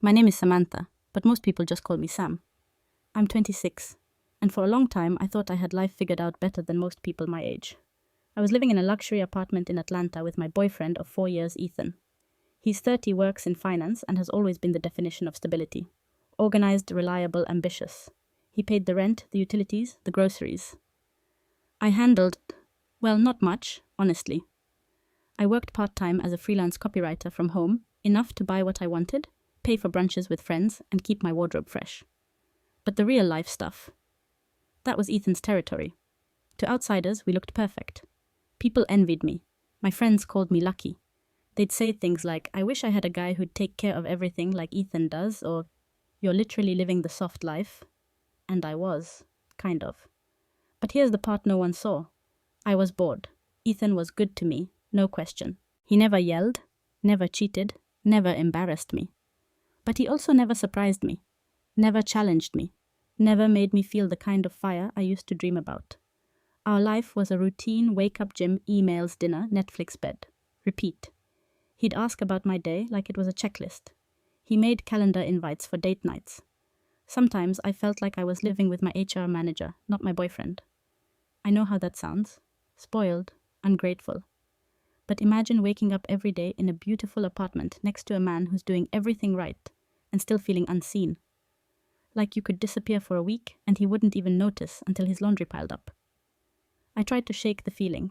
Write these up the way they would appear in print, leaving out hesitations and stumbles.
My name is Samantha, but most people just call me Sam. I'm 26, and for a long time I thought I had life figured out better than most people my age. I was living in a luxury apartment in Atlanta with my boyfriend of 4 years, Ethan. He's 30, works in finance, and has always been the definition of stability. Organized, reliable, ambitious. He paid the rent, the utilities, the groceries. I handled, well, not much, honestly. I worked part-time as a freelance copywriter from home, enough to buy what I wanted, pay for brunches with friends, and keep my wardrobe fresh. But the real life stuff, that was Ethan's territory. To outsiders, we looked perfect. People envied me. My friends called me lucky. They'd say things like, I wish I had a guy who'd take care of everything like Ethan does, or you're literally living the soft life. And I was, kind of. But here's the part no one saw. I was bored. Ethan was good to me, no question. He never yelled, never cheated, never embarrassed me. But he also never surprised me, never challenged me, never made me feel the kind of fire I used to dream about. Our life was a routine wake-up, gym, emails, dinner, Netflix, bed. Repeat. He'd ask about my day like it was a checklist. He made calendar invites for date nights. Sometimes I felt like I was living with my HR manager, not my boyfriend. I know how that sounds. Spoiled, ungrateful. But imagine waking up every day in a beautiful apartment next to a man who's doing everything right and still feeling unseen. Like you could disappear for a week and he wouldn't even notice until his laundry piled up. I tried to shake the feeling.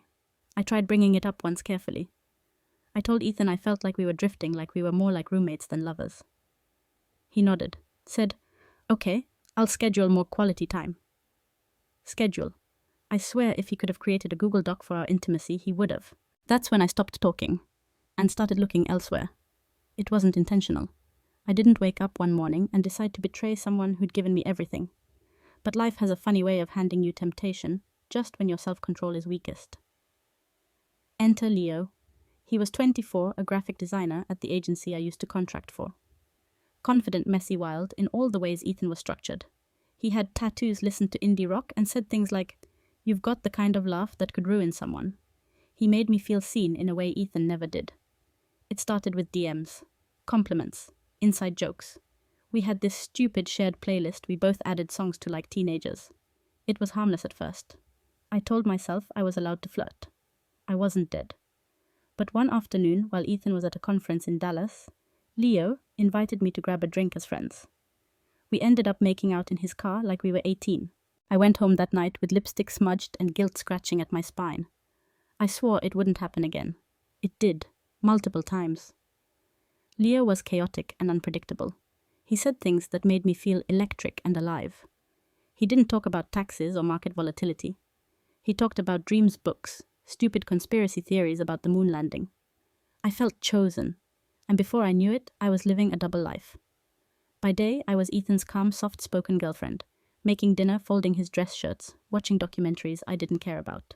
I tried bringing it up once carefully. I told Ethan I felt like we were drifting, like we were more like roommates than lovers. He nodded, said, Okay, I'll schedule more quality time. Schedule. I swear if he could have created a Google Doc for our intimacy, he would have. That's when I stopped talking and started looking elsewhere. It wasn't intentional. I didn't wake up one morning and decide to betray someone who'd given me everything. But life has a funny way of handing you temptation just when your self-control is weakest. Enter Leo. He was 24, a graphic designer at the agency I used to contract for. Confident, messy, wild in all the ways Ethan was structured. He had tattoos, listened to indie rock, and said things like, "You've got the kind of laugh that could ruin someone." He made me feel seen in a way Ethan never did. It started with DMs, compliments, inside jokes. We had this stupid shared playlist we both added songs to like teenagers. It was harmless at first. I told myself I was allowed to flirt. I wasn't dead. But one afternoon, while Ethan was at a conference in Dallas, Leo invited me to grab a drink as friends. We ended up making out in his car like we were 18. I went home that night with lipstick smudged and guilt scratching at my spine. I swore it wouldn't happen again. It did, multiple times. Leo was chaotic and unpredictable. He said things that made me feel electric and alive. He didn't talk about taxes or market volatility. He talked about dreams, books, stupid conspiracy theories about the moon landing. I felt chosen, and before I knew it, I was living a double life. By day, I was Ethan's calm, soft-spoken girlfriend, making dinner, folding his dress shirts, watching documentaries I didn't care about.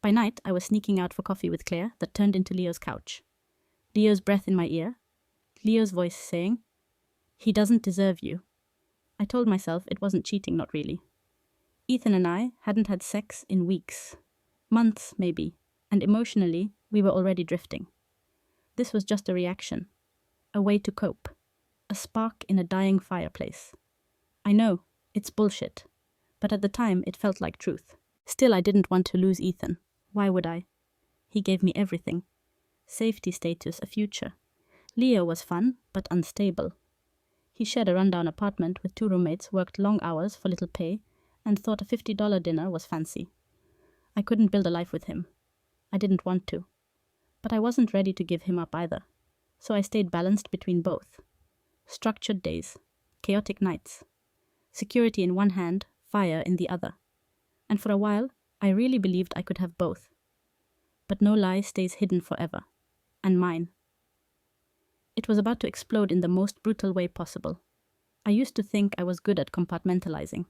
By night, I was sneaking out for coffee with Claire that turned into Leo's couch. Leo's breath in my ear, Leo's voice saying, "He doesn't deserve you." I told myself it wasn't cheating, not really. Ethan and I hadn't had sex in weeks. Months, maybe, and emotionally, we were already drifting. This was just a reaction, a way to cope, a spark in a dying fireplace. I know, it's bullshit, but at the time it felt like truth. Still, I didn't want to lose Ethan. Why would I? He gave me everything. Safety status, a future. Leo was fun, but unstable. He shared a rundown apartment with 2 roommates, worked long hours for little pay, and thought a $50 dinner was fancy. I couldn't build a life with him. I didn't want to. But I wasn't ready to give him up either. So I stayed balanced between both. Structured days, chaotic nights. Security in one hand, fire in the other. And for a while, I really believed I could have both. But no lie stays hidden forever. And mine. It was about to explode in the most brutal way possible. I used to think I was good at compartmentalizing.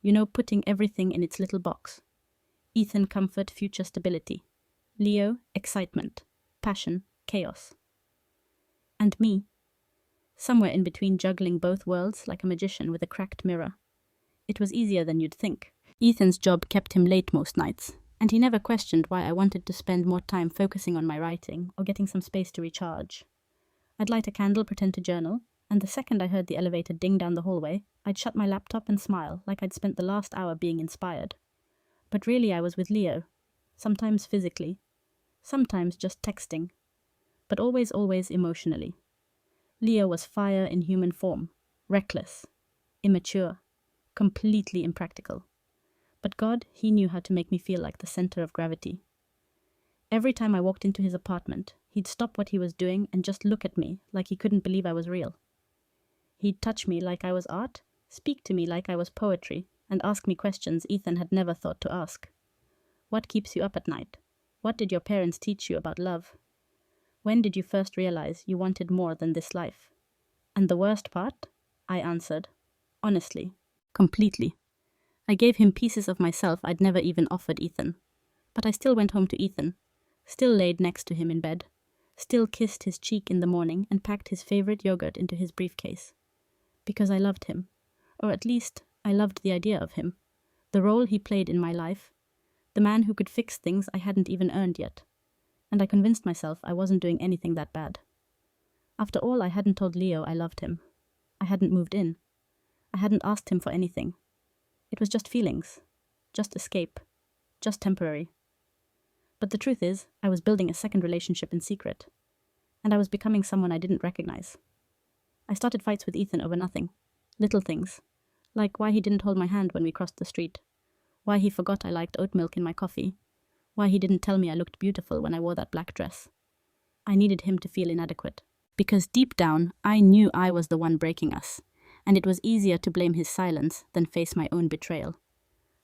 You know, putting everything in its little box. Ethan, comfort, future stability. Leo, excitement, passion, chaos. And me, somewhere in between, juggling both worlds like a magician with a cracked mirror. It was easier than you'd think. Ethan's job kept him late most nights, and he never questioned why I wanted to spend more time focusing on my writing or getting some space to recharge. I'd light a candle, pretend to journal, And the second I heard the elevator ding down the hallway, I'd shut my laptop and smile like I'd spent the last hour being inspired. But really I was with Leo, sometimes physically, sometimes just texting, but always emotionally. Leo was fire in human form, reckless, immature, completely impractical. But God, he knew how to make me feel like the center of gravity. Every time I walked into his apartment, he'd stop what he was doing and just look at me like he couldn't believe I was real. He'd touch me like I was art, speak to me like I was poetry, and ask me questions Ethan had never thought to ask. What keeps you up at night? What did your parents teach you about love? When did you first realize you wanted more than this life? And the worst part? I answered, honestly, completely. I gave him pieces of myself I'd never even offered Ethan. But I still went home to Ethan, still laid next to him in bed, still kissed his cheek in the morning and packed his favorite yogurt into his briefcase. Because I loved him, or at least I loved the idea of him, the role he played in my life, the man who could fix things I hadn't even earned yet. And I convinced myself I wasn't doing anything that bad. After all, I hadn't told Leo I loved him. I hadn't moved in. I hadn't asked him for anything. It was just feelings, just escape, just temporary. But the truth is, I was building a second relationship in secret, and I was becoming someone I didn't recognize. I started fights with Ethan over nothing, little things, like why he didn't hold my hand when we crossed the street, why he forgot I liked oat milk in my coffee, why he didn't tell me I looked beautiful when I wore that black dress. I needed him to feel inadequate, because deep down, I knew I was the one breaking us, and it was easier to blame his silence than face my own betrayal.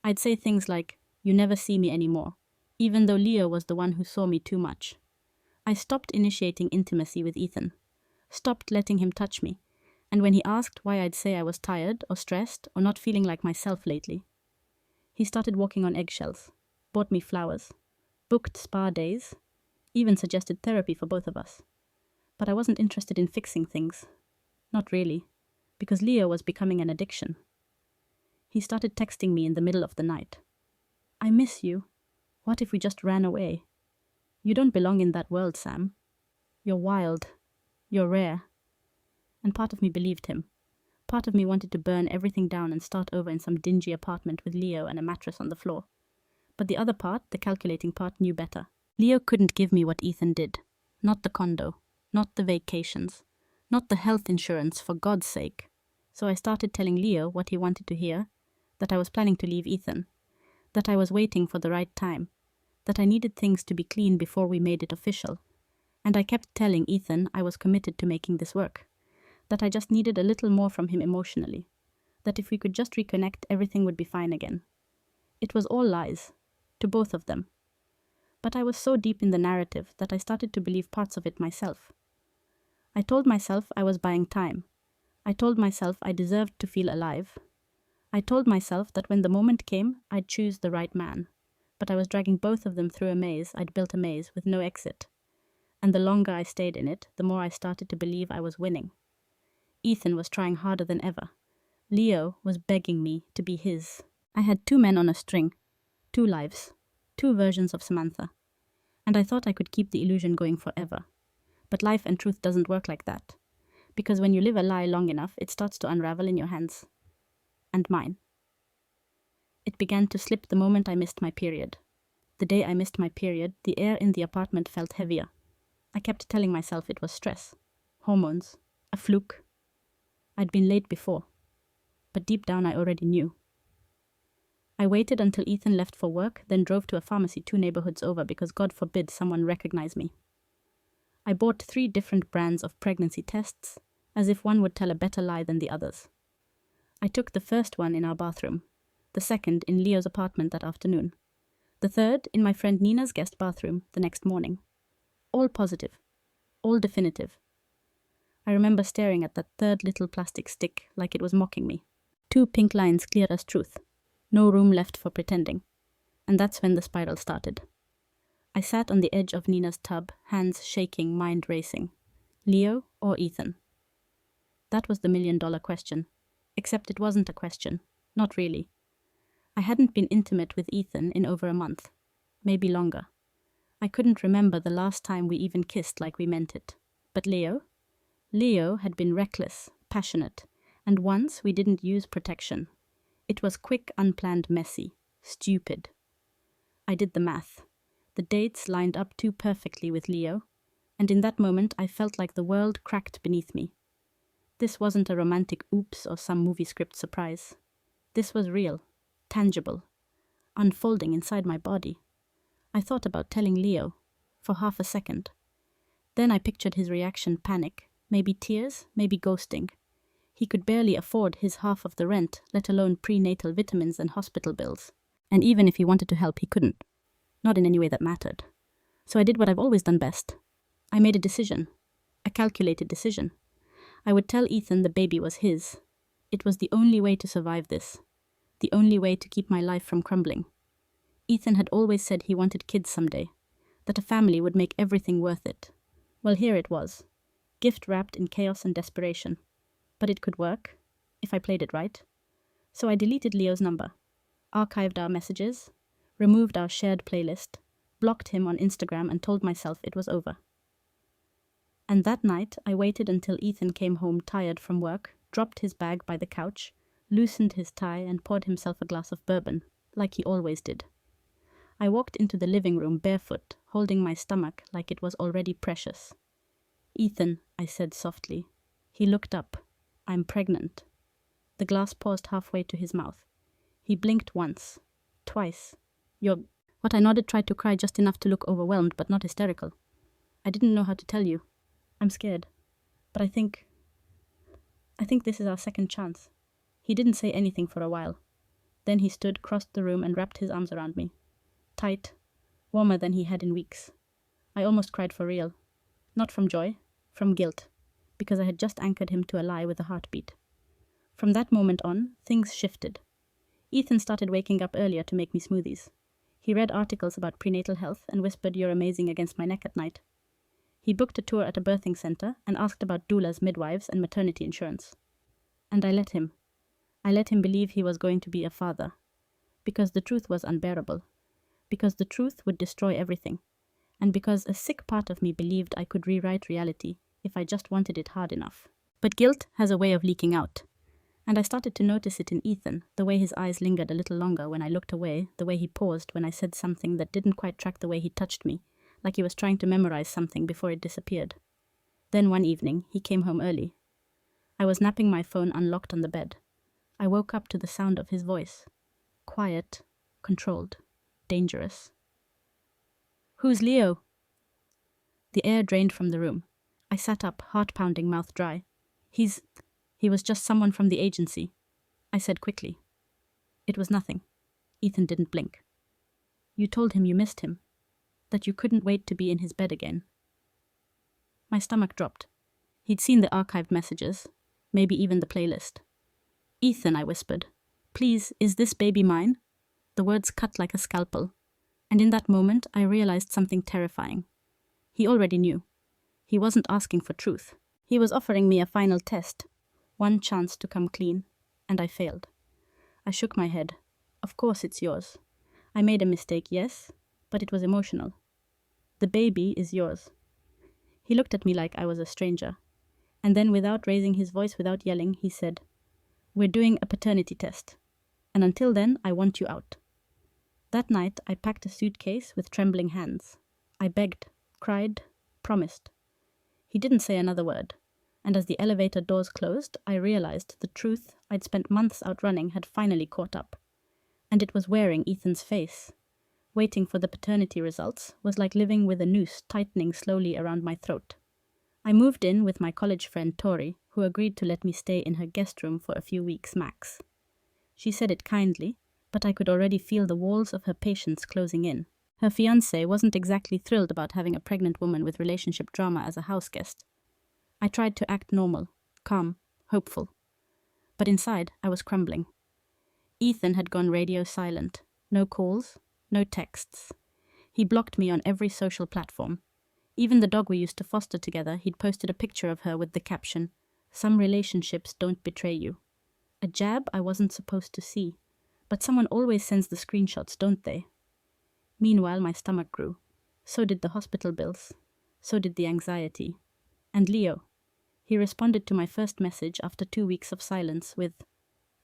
I'd say things like, "You never see me anymore," even though Leo was the one who saw me too much. I stopped initiating intimacy with Ethan, stopped letting him touch me, and when he asked why I'd say I was tired or stressed or not feeling like myself lately, he started walking on eggshells, bought me flowers, booked spa days, even suggested therapy for both of us. But I wasn't interested in fixing things. Not really, because Leo was becoming an addiction. He started texting me in the middle of the night. "I miss you. What if we just ran away? You don't belong in that world, Sam. You're wild. You're rare." And part of me believed him. Part of me wanted to burn everything down and start over in some dingy apartment with Leo and a mattress on the floor. But the other part, the calculating part, knew better. Leo couldn't give me what Ethan did. Not the condo, not the vacations, not the health insurance, for God's sake. So I started telling Leo what he wanted to hear, that I was planning to leave Ethan, that I was waiting for the right time, that I needed things to be clean before we made it official. And I kept telling Ethan I was committed to making this work, that I just needed a little more from him emotionally, that if we could just reconnect, everything would be fine again. It was all lies, to both of them. But I was so deep in the narrative that I started to believe parts of it myself. I told myself I was buying time. I told myself I deserved to feel alive. I told myself that when the moment came, I'd choose the right man. But I was dragging both of them through a maze. I'd built a maze with no exit. And the longer I stayed in it, the more I started to believe I was winning. Ethan was trying harder than ever. Leo was begging me to be his. I had two men on a string, two lives, two versions of Samantha. And I thought I could keep the illusion going forever. But life and truth doesn't work like that. Because when you live a lie long enough, it starts to unravel in your hands. And mine. It began to slip the moment I missed my period. The day I missed my period, the air in the apartment felt heavier. I kept telling myself it was stress, hormones, a fluke. I'd been late before, but deep down I already knew. I waited until Ethan left for work, then drove to a pharmacy 2 neighborhoods over because God forbid someone recognize me. I bought 3 different brands of pregnancy tests, as if one would tell a better lie than the others. I took the first one in our bathroom, the second in Leo's apartment that afternoon, the third in my friend Nina's guest bathroom the next morning. All positive, all definitive. I remember staring at that third little plastic stick like it was mocking me. 2 pink lines clear as truth. No room left for pretending. And that's when the spiral started. I sat on the edge of Nina's tub, hands shaking, mind racing. Leo or Ethan? That was the $1 million question. Except it wasn't a question. Not really. I hadn't been intimate with Ethan in over a month. Maybe longer. I couldn't remember the last time we even kissed like we meant it. But Leo? Leo had been reckless, passionate, and once we didn't use protection. It was quick, unplanned, messy, stupid. I did the math. The dates lined up too perfectly with Leo, and in that moment I felt like the world cracked beneath me. This wasn't a romantic oops or some movie script surprise. This was real, tangible, unfolding inside my body. I thought about telling Leo, for half a second. Then I pictured his reaction: panic, maybe tears, maybe ghosting. He could barely afford his half of the rent, let alone prenatal vitamins and hospital bills. And even if he wanted to help, he couldn't. Not in any way that mattered. So I did what I've always done best. I made a decision. A calculated decision. I would tell Ethan the baby was his. It was the only way to survive this. The only way to keep my life from crumbling. Ethan had always said he wanted kids someday. That a family would make everything worth it. Well, here it was. Gift wrapped in chaos and desperation. But it could work, if I played it right. So I deleted Leo's number, archived our messages, removed our shared playlist, blocked him on Instagram, and told myself it was over. And that night, I waited until Ethan came home tired from work, dropped his bag by the couch, loosened his tie, and poured himself a glass of bourbon, like he always did. I walked into the living room barefoot, holding my stomach like it was already precious. "Ethan," I said softly. He looked up. "I'm pregnant." The glass paused halfway to his mouth. He blinked once, twice. "You're..." What I nodded, tried to cry just enough to look overwhelmed, but not hysterical. "I didn't know how to tell you. I'm scared. But I think this is our second chance." He didn't say anything for a while. Then he stood, crossed the room, and wrapped his arms around me. Tight, warmer than he had in weeks. I almost cried for real. Not from joy, from guilt, because I had just anchored him to a lie with a heartbeat. From that moment on, things shifted. Ethan started waking up earlier to make me smoothies. He read articles about prenatal health and whispered "you're amazing" against my neck at night. He booked a tour at a birthing center and asked about doulas, midwives, and maternity insurance. And I let him. I let him believe he was going to be a father. Because the truth was unbearable. Because the truth would destroy everything. And because a sick part of me believed I could rewrite reality if I just wanted it hard enough. But guilt has a way of leaking out. And I started to notice it in Ethan, the way his eyes lingered a little longer when I looked away, the way he paused when I said something that didn't quite track the way he touched me, like he was trying to memorize something before it disappeared. Then one evening, he came home early. I was napping, my phone unlocked on the bed. I woke up to the sound of his voice. Quiet, controlled, dangerous. "Who's Leo?" The air drained from the room. I sat up, heart pounding, mouth dry. He was just someone from the agency," I said quickly. "It was nothing." Ethan didn't blink. "You told him you missed him, that you couldn't wait to be in his bed again." My stomach dropped. He'd seen the archived messages, maybe even the playlist. "Ethan," I whispered, "please, is this baby mine?" The words cut like a scalpel, and in that moment I realized something terrifying. He already knew. He wasn't asking for truth. He was offering me a final test, one chance to come clean, and I failed. I shook my head. "Of course it's yours. I made a mistake, yes, but it was emotional. The baby is yours." He looked at me like I was a stranger, and then, without raising his voice, without yelling, he said, "We're doing a paternity test, and until then, I want you out." That night, I packed a suitcase with trembling hands. I begged, cried, promised. He didn't say another word, and as the elevator doors closed, I realized the truth I'd spent months outrunning had finally caught up. And it was wearing Ethan's face. Waiting for the paternity results was like living with a noose tightening slowly around my throat. I moved in with my college friend Tori, who agreed to let me stay in her guest room for a few weeks max. She said it kindly, but I could already feel the walls of her patience closing in. Her fiancé wasn't exactly thrilled about having a pregnant woman with relationship drama as a house guest. I tried to act normal, calm, hopeful. But inside, I was crumbling. Ethan had gone radio silent. No calls, no texts. He blocked me on every social platform. Even the dog we used to foster together, he'd posted a picture of her with the caption, "Some relationships don't betray you." A jab I wasn't supposed to see. But someone always sends the screenshots, don't they? Meanwhile, my stomach grew. So did the hospital bills. So did the anxiety. And Leo. He responded to my first message after 2 weeks of silence with,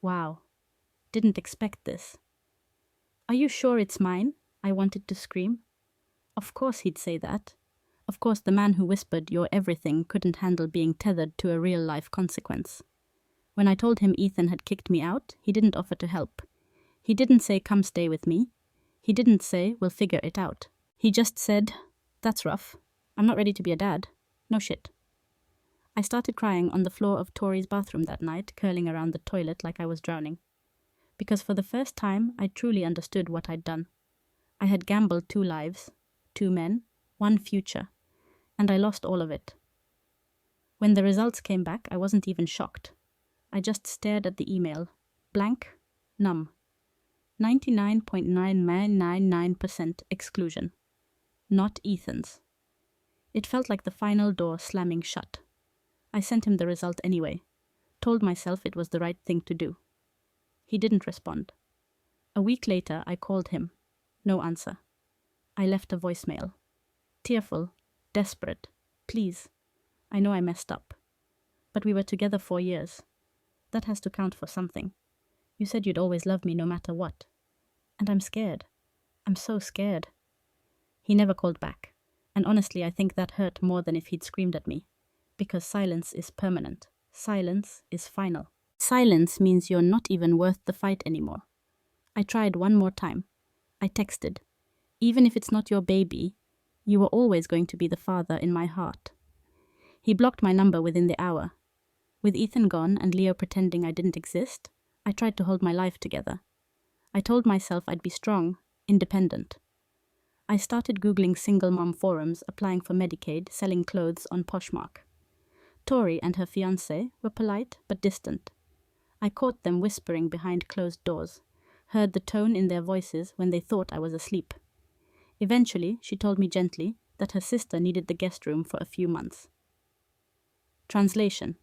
"Wow, didn't expect this." "Are you sure it's mine?" I wanted to scream. Of course he'd say that. Of course the man who whispered "you're everything" couldn't handle being tethered to a real-life consequence. When I told him Ethan had kicked me out, he didn't offer to help. He didn't say, "Come stay with me." He didn't say, "We'll figure it out." He just said, "That's rough. I'm not ready to be a dad. No shit." I started crying on the floor of Tori's bathroom that night, curling around the toilet like I was drowning. Because for the first time, I truly understood what I'd done. I had gambled 2 lives, 2 men, 1 future, and I lost all of it. When the results came back, I wasn't even shocked. I just stared at the email. Blank, numb. 99.9999% exclusion. Not Ethan's. It felt like the final door slamming shut. I sent him the result anyway. Told myself it was the right thing to do. He didn't respond. A week later, I called him. No answer. I left a voicemail. Tearful, desperate. "Please. I know I messed up. But we were together 4 years. That has to count for something. You said you'd always love me no matter what. And I'm scared. I'm so scared." He never called back. And honestly, I think that hurt more than if he'd screamed at me. Because silence is permanent. Silence is final. Silence means you're not even worth the fight anymore. I tried one more time. I texted. "Even if it's not your baby, you were always going to be the father in my heart." He blocked my number within the hour. With Ethan gone and Leo pretending I didn't exist, I tried to hold my life together. I told myself I'd be strong, independent. I started Googling single mom forums, applying for Medicaid, selling clothes on Poshmark. Tori and her fiancé were polite but distant. I caught them whispering behind closed doors, heard the tone in their voices when they thought I was asleep. Eventually, she told me gently that her sister needed the guest room for a few months. Translation: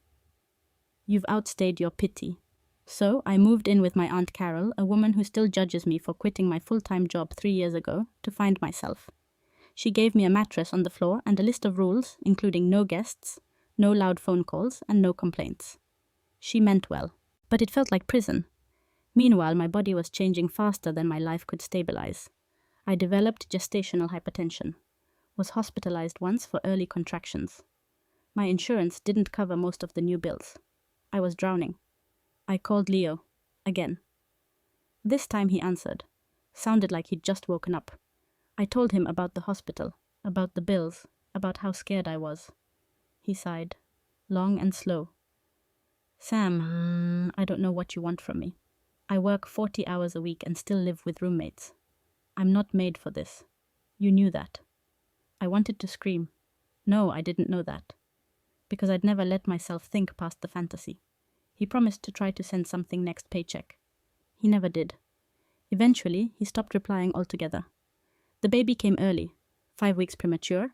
You've outstayed your pity. So I moved in with my Aunt Carol, a woman who still judges me for quitting my full-time job 3 years ago, to find myself. She gave me a mattress on the floor and a list of rules, including no guests, no loud phone calls, and no complaints. She meant well, but it felt like prison. Meanwhile, my body was changing faster than my life could stabilize. I developed gestational hypertension, was hospitalized once for early contractions. My insurance didn't cover most of the new bills. I was drowning. I called Leo, again. This time he answered. Sounded like he'd just woken up. I told him about the hospital, about the bills, about how scared I was. He sighed, long and slow. "Sam, I don't know what you want from me. I work 40 hours a week and still live with roommates. I'm not made for this. You knew that." I wanted to scream. No, I didn't know that. Because I'd never let myself think past the fantasy. He promised to try to send something next paycheck. He never did. Eventually, he stopped replying altogether. The baby came early, 5 weeks premature,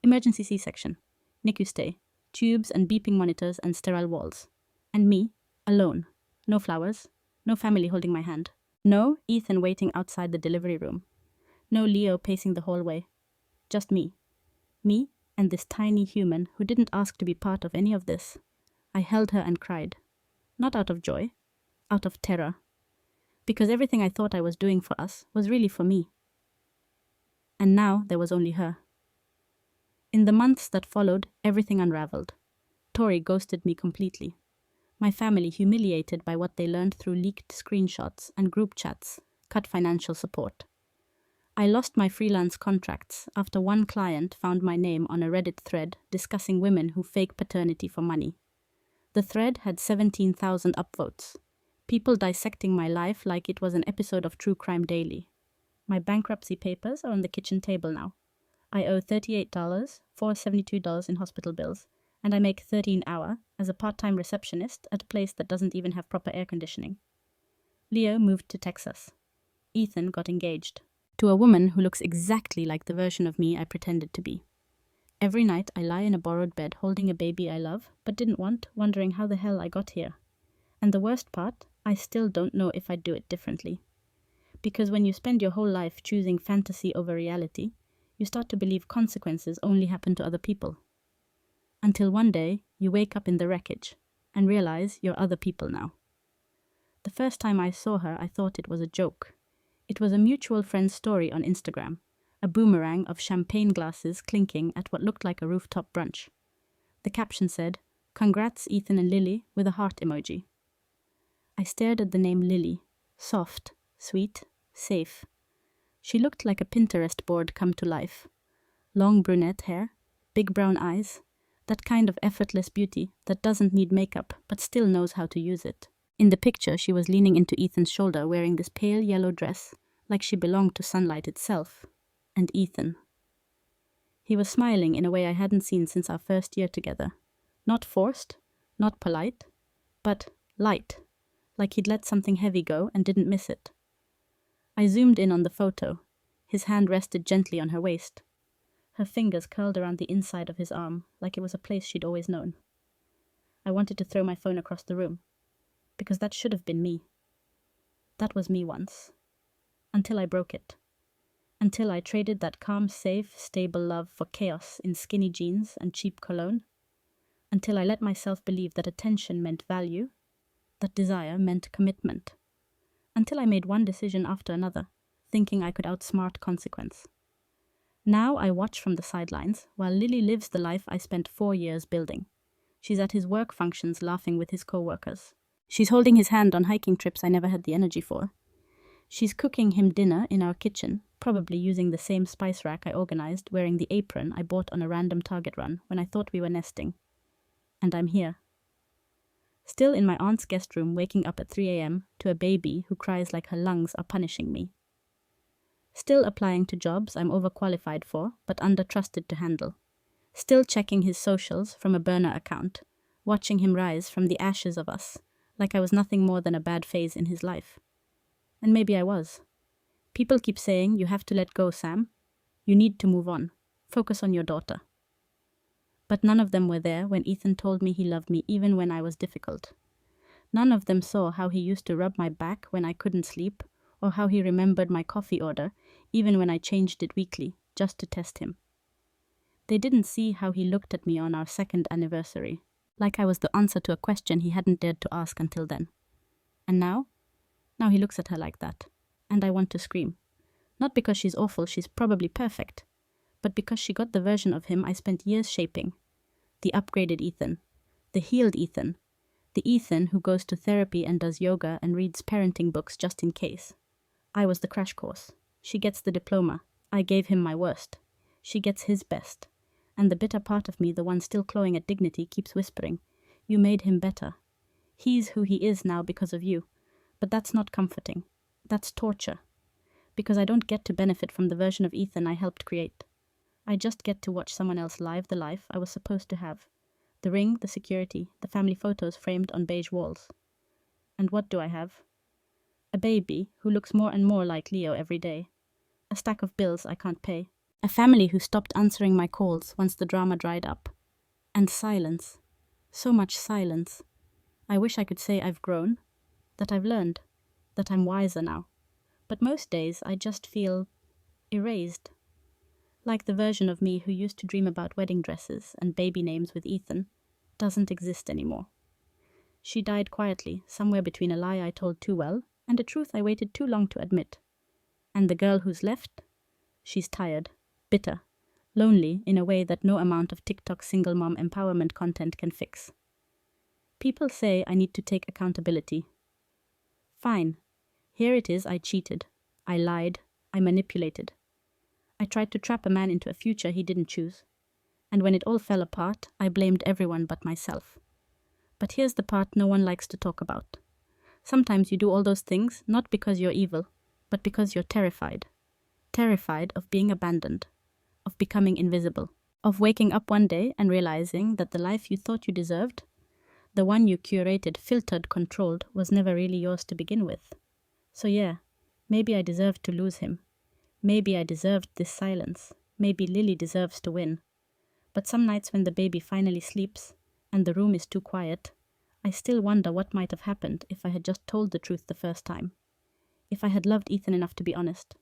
emergency C-section, NICU stay, tubes and beeping monitors and sterile walls. And me, alone. No flowers, no family holding my hand. No Ethan waiting outside the delivery room. No Leo pacing the hallway. Just me. Me and this tiny human who didn't ask to be part of any of this. I held her and cried. Not out of joy, out of terror. Because everything I thought I was doing for us was really for me. And now there was only her. In the months that followed, everything unraveled. Tori ghosted me completely. My family, humiliated by what they learned through leaked screenshots and group chats, cut financial support. I lost my freelance contracts after one client found my name on a Reddit thread discussing women who fake paternity for money. The thread had 17,000 upvotes. People dissecting my life like it was an episode of True Crime Daily. My bankruptcy papers are on the kitchen table now. I owe $38, $472 in hospital bills, and I make $13 an hour as a part-time receptionist at a place that doesn't even have proper air conditioning. Leo moved to Texas. Ethan got engaged to a woman who looks exactly like the version of me I pretended to be. Every night I lie in a borrowed bed holding a baby I love but didn't want, wondering how the hell I got here. And the worst part, I still don't know if I'd do it differently. Because when you spend your whole life choosing fantasy over reality, you start to believe consequences only happen to other people. Until one day, you wake up in the wreckage and realize you're other people now. The first time I saw her, I thought it was a joke. It was a mutual friend's story on Instagram, a boomerang of champagne glasses clinking at what looked like a rooftop brunch. The caption said, "Congrats Ethan and Lily," with a heart emoji. I stared at the name Lily, soft, sweet, safe. She looked like a Pinterest board come to life. Long brunette hair, big brown eyes, that kind of effortless beauty that doesn't need makeup but still knows how to use it. In the picture, she was leaning into Ethan's shoulder wearing this pale yellow dress, like she belonged to sunlight itself. And Ethan. He was smiling in a way I hadn't seen since our first year together. Not forced, not polite, but light, like he'd let something heavy go and didn't miss it. I zoomed in on the photo. His hand rested gently on her waist. Her fingers curled around the inside of his arm, like it was a place she'd always known. I wanted to throw my phone across the room, because that should have been me. That was me once. Until I broke it. Until I traded that calm, safe, stable love for chaos in skinny jeans and cheap cologne. Until I let myself believe that attention meant value, that desire meant commitment. Until I made one decision after another, thinking I could outsmart consequence. Now I watch from the sidelines while Lily lives the life I spent 4 years building. She's at his work functions laughing with his co-workers. She's holding his hand on hiking trips I never had the energy for. She's cooking him dinner in our kitchen, probably using the same spice rack I organized, wearing the apron I bought on a random Target run when I thought we were nesting. And I'm here. Still in my aunt's guest room, waking up at 3 a.m. to a baby who cries like her lungs are punishing me. Still applying to jobs I'm overqualified for, but under-trusted to handle. Still checking his socials from a burner account, watching him rise from the ashes of us, like I was nothing more than a bad phase in his life. And maybe I was. People keep saying, "You have to let go, Sam. You need to move on. Focus on your daughter." But none of them were there when Ethan told me he loved me even when I was difficult. None of them saw how he used to rub my back when I couldn't sleep, or how he remembered my coffee order even when I changed it weekly, just to test him. They didn't see how he looked at me on our 2nd anniversary, like I was the answer to a question he hadn't dared to ask until then. And now? Now he looks at her like that. And I want to scream. Not because she's awful, she's probably perfect, but because she got the version of him I spent years shaping. The upgraded Ethan. The healed Ethan. The Ethan who goes to therapy and does yoga and reads parenting books just in case. I was the crash course. She gets the diploma. I gave him my worst. She gets his best. And the bitter part of me, the one still clawing at dignity, keeps whispering, "You made him better. He's who he is now because of you." But that's not comforting. That's torture. Because I don't get to benefit from the version of Ethan I helped create. I just get to watch someone else live the life I was supposed to have. The ring, the security, the family photos framed on beige walls. And what do I have? A baby who looks more and more like Leo every day. A stack of bills I can't pay. A family who stopped answering my calls once the drama dried up. And silence. So much silence. I wish I could say I've grown, that I've learned, that I'm wiser now. But most days I just feel erased. Like the version of me who used to dream about wedding dresses and baby names with Ethan doesn't exist anymore. She died quietly, somewhere between a lie I told too well and a truth I waited too long to admit. And the girl who's left? She's tired, bitter, lonely in a way that no amount of TikTok single mom empowerment content can fix. People say I need to take accountability. Fine. Here it is, I cheated. I lied. I manipulated. I tried to trap a man into a future he didn't choose. And when it all fell apart, I blamed everyone but myself. But here's the part no one likes to talk about. Sometimes you do all those things not because you're evil, but because you're terrified. Terrified of being abandoned, of becoming invisible, of waking up one day and realizing that the life you thought you deserved, the one you curated, filtered, controlled, was never really yours to begin with. So yeah, maybe I deserved to lose him. Maybe I deserved this silence. Maybe Lily deserves to win. But some nights when the baby finally sleeps and the room is too quiet, I still wonder what might have happened if I had just told the truth the first time. If I had loved Ethan enough to be honest.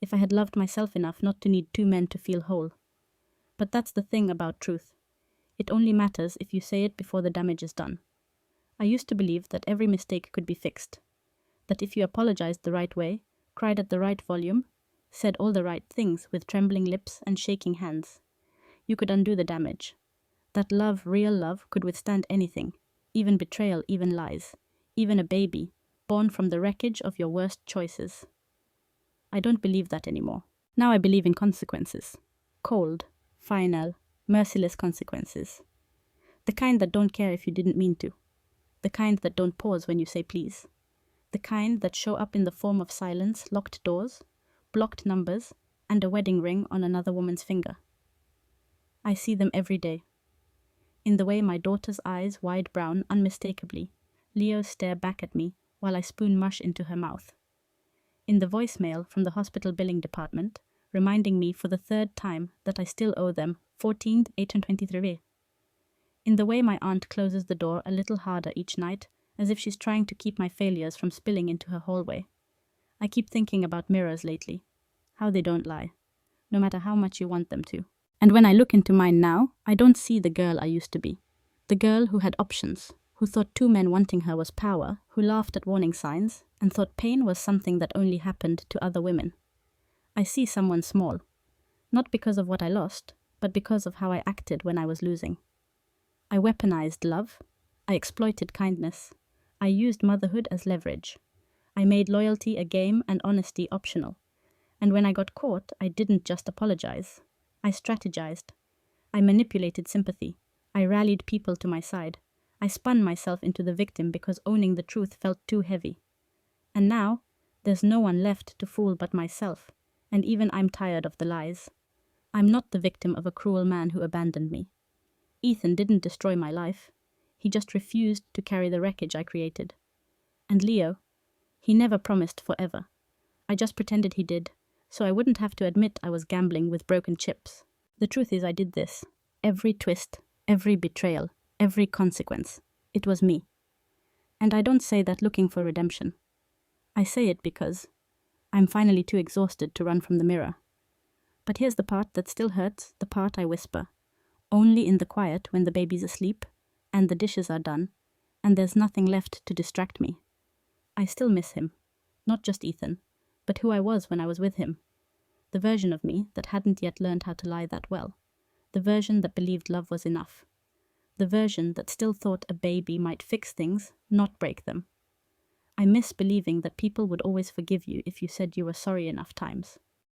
If I had loved myself enough not to need two men to feel whole. But that's the thing about truth. It only matters if you say it before the damage is done. I used to believe that every mistake could be fixed, that if you apologized the right way, cried at the right volume, said all the right things with trembling lips and shaking hands, you could undo the damage. That love, real love, could withstand anything, even betrayal, even lies, even a baby, born from the wreckage of your worst choices. I don't believe that anymore. Now I believe in consequences. Cold, final, merciless consequences. The kind that don't care if you didn't mean to. The kind that don't pause when you say please. The kind that show up in the form of silence, locked doors, blocked numbers, and a wedding ring on another woman's finger. I see them every day. In the way my daughter's eyes, wide brown, unmistakably, Leo's stare back at me while I spoon mush into her mouth. In the voicemail from the hospital billing department, reminding me for the third time that I still owe them 14,823. In the way my aunt closes the door a little harder each night, as if she's trying to keep my failures from spilling into her hallway. I keep thinking about mirrors lately, how they don't lie, no matter how much you want them to. And when I look into mine now, I don't see the girl I used to be. The girl who had options, who thought two men wanting her was power, who laughed at warning signs, and thought pain was something that only happened to other women. I see someone small, not because of what I lost, but because of how I acted when I was losing. I weaponized love. I exploited kindness. I used motherhood as leverage. I made loyalty a game and honesty optional. And when I got caught, I didn't just apologize. I strategized. I manipulated sympathy. I rallied people to my side. I spun myself into the victim because owning the truth felt too heavy. And now, there's no one left to fool but myself, and even I'm tired of the lies. I'm not the victim of a cruel man who abandoned me. Ethan didn't destroy my life. He just refused to carry the wreckage I created. And Leo, he never promised forever. I just pretended he did, so I wouldn't have to admit I was gambling with broken chips. The truth is I did this. Every twist, every betrayal, every consequence. It was me. And I don't say that looking for redemption. I say it because I'm finally too exhausted to run from the mirror. But here's the part that still hurts, the part I whisper. Only in the quiet when the baby's asleep, and the dishes are done, and there's nothing left to distract me. I still miss him. Not just Ethan, but who I was when I was with him. The version of me that hadn't yet learned how to lie that well. The version that believed love was enough. The version that still thought a baby might fix things, not break them. I miss believing that people would always forgive you if you said you were sorry enough times.